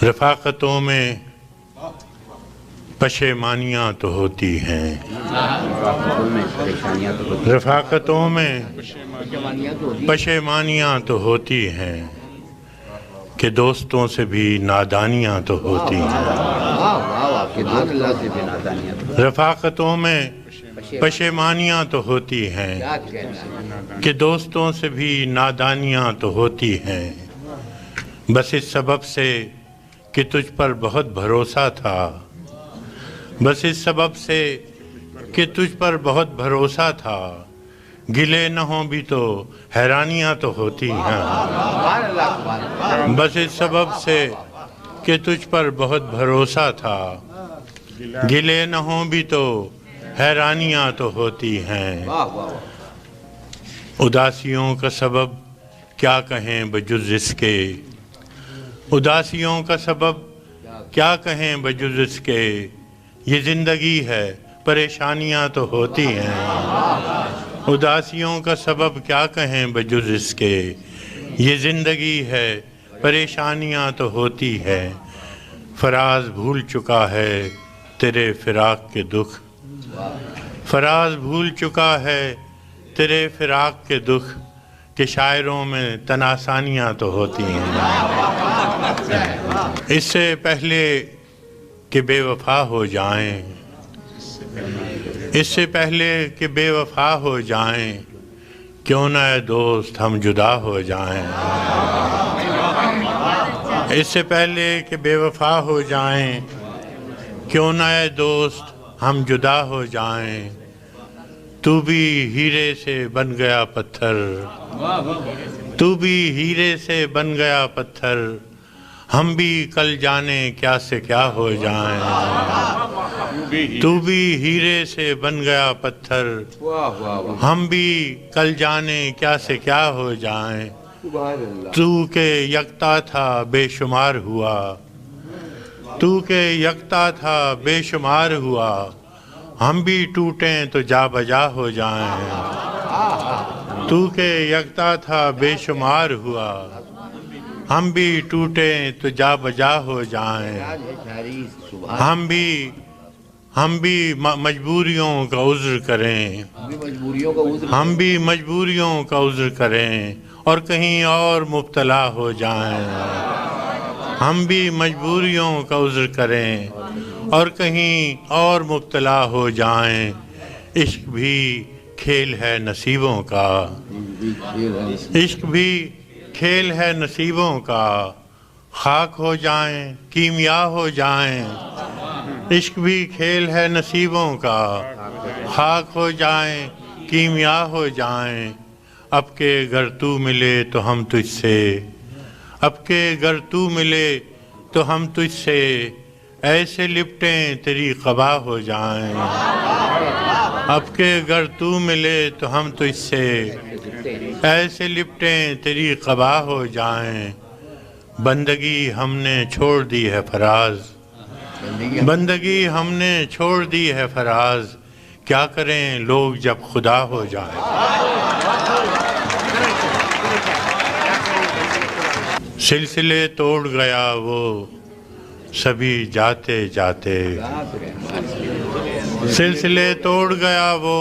رفاقتوں میں پشیمانیاں تو ہوتی ہیں، رفاقتوں میں پشیمانیاں تو ہوتی ہیں کہ دوستوں سے بھی نادانیاں تو ہوتی ہیں۔ رفاقتوں میں پشیمانیاں تو ہوتی ہیں کہ دوستوں سے بھی نادانیاں تو ہوتی ہیں، بس اس سبب سے کہ تجھ پر بہت بھروسہ تھا، بس اس سبب سے کہ تجھ پر بہت بھروسہ تھا، گلے نہ ہوں بھی تو حیرانیاں تو ہوتی ہیں، بس اس سبب سے کہ تجھ پر بہت بھروسہ تھا، گلے نہ ہوں بھی تو حیرانیاں تو ہوتی ہیں۔ اداسیوں کا سبب کیا کہیں بجز اس کے، اداسیوں کا سبب کیا کہیں بجز اس کے، یہ زندگی ہے پریشانیاں تو ہوتی ہیں۔ اداسیوں کا سبب کیا کہیں بجز اس کے، یہ زندگی ہے پریشانیاں تو ہوتی ہے۔ فراز بھول چکا ہے تیرے فراق کے دکھ، فراز بھول چکا ہے تیرے فراق کے دکھ، کہ شاعروں میں تناسانیاں تو ہوتی ہیں۔ اس سے پہلے کہ بے وفا ہو جائیں، اس سے پہلے کہ بے وفا ہو جائیں، کیوں نہ اے دوست ہم جدا ہو جائیں۔ اس سے پہلے کہ بے وفا ہو جائیں، کیوں نہ اے دوست ہم جدا ہو جائیں، تو بھی ہیرے سے بن گیا پتھر، تو بھی ہیرے سے بن گیا پتھر، ہم بھی کل جانے کیا سے کیا ہو جائیں۔ تو بھی ہیرے سے بن گیا پتھر، ہم بھی کل جانے کیا سے کیا ہو جائیں۔ تو کہ یکتا تھا بے شمار ہوا، تو کہ یکتا تھا بے شمار ہوا، ہم بھی ٹوٹیں تو جا بجا ہو جائیں۔ تو کہ یکتا تھا بے شمار ہوا، ہم بھی ٹوٹیں تو جا بجا ہو جائیں۔ ہم بھی مجبوریوں کا عذر کریں، ہم بھی مجبوریوں کا عذر کریں اور کہیں اور مبتلا ہو جائیں۔ ہم بھی مجبوریوں کا عذر کریں اور کہیں اور مبتلا ہو جائیں۔ عشق بھی کھیل ہے نصیبوں کا، عشق بھی کھیل ہے نصیبوں کا، خاک ہو جائیں کیمیا ہو جائیں۔ عشق بھی کھیل ہے نصیبوں کا، خاک ہو جائیں کیمیا ہو جائیں۔ اب کہ گر تو ملے تو ہم تجھ سے، اب کہ گر تو ملے تو ہم تجھ سے، ایسے لپٹیں تیری قبا ہو جائیں۔ اب کہ گر تو ملے تو ہم تجھ سے، ایسے لپٹیں تیری قبا ہو جائیں۔ بندگی ہم نے چھوڑ دی ہے فراز، بندگی ہم نے چھوڑ دی ہے فراز، کیا کریں لوگ جب خدا ہو جائیں۔ سلسلے توڑ گیا وہ سبھی جاتے جاتے، سلسلے توڑ گیا وہ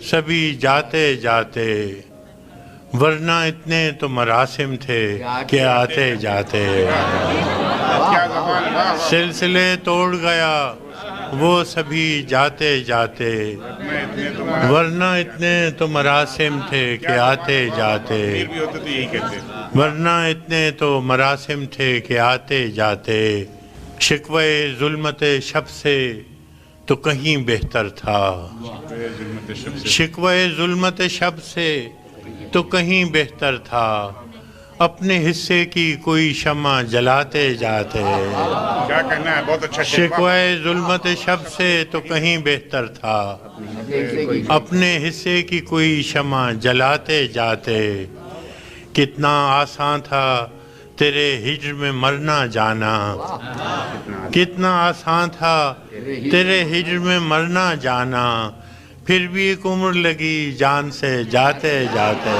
سبھی جاتے جاتے، ورنہ اتنے تو مراسم تھے کہ آتے جاتے۔ سلسلے توڑ گیا وہ سبھی جاتے جاتے، ورنہ اتنے تو مراسم تھے کہ آتے جاتے، ورنہ اتنے تو مراسم تھے کہ آتے جاتے۔ شکوے ظلمت شب سے تو کہیں بہتر تھا، شکوے ظلمت شب سے تو کہیں بہتر تھا، اپنے حصے کی کوئی شمع جلاتے جاتے۔ کیا کہنا ہے، بہت اچھا شکوے ظلمت شب سے تو کہیں بہتر تھا، اپنے حصے کی کوئی شمع جلاتے جاتے۔ کتنا آسان تھا تیرے ہجر میں مرنا جانا، کتنا آسان تھا تیرے ہجر میں مرنا جانا، پھر بھی ایک عمر لگی جان سے جاتے جاتے۔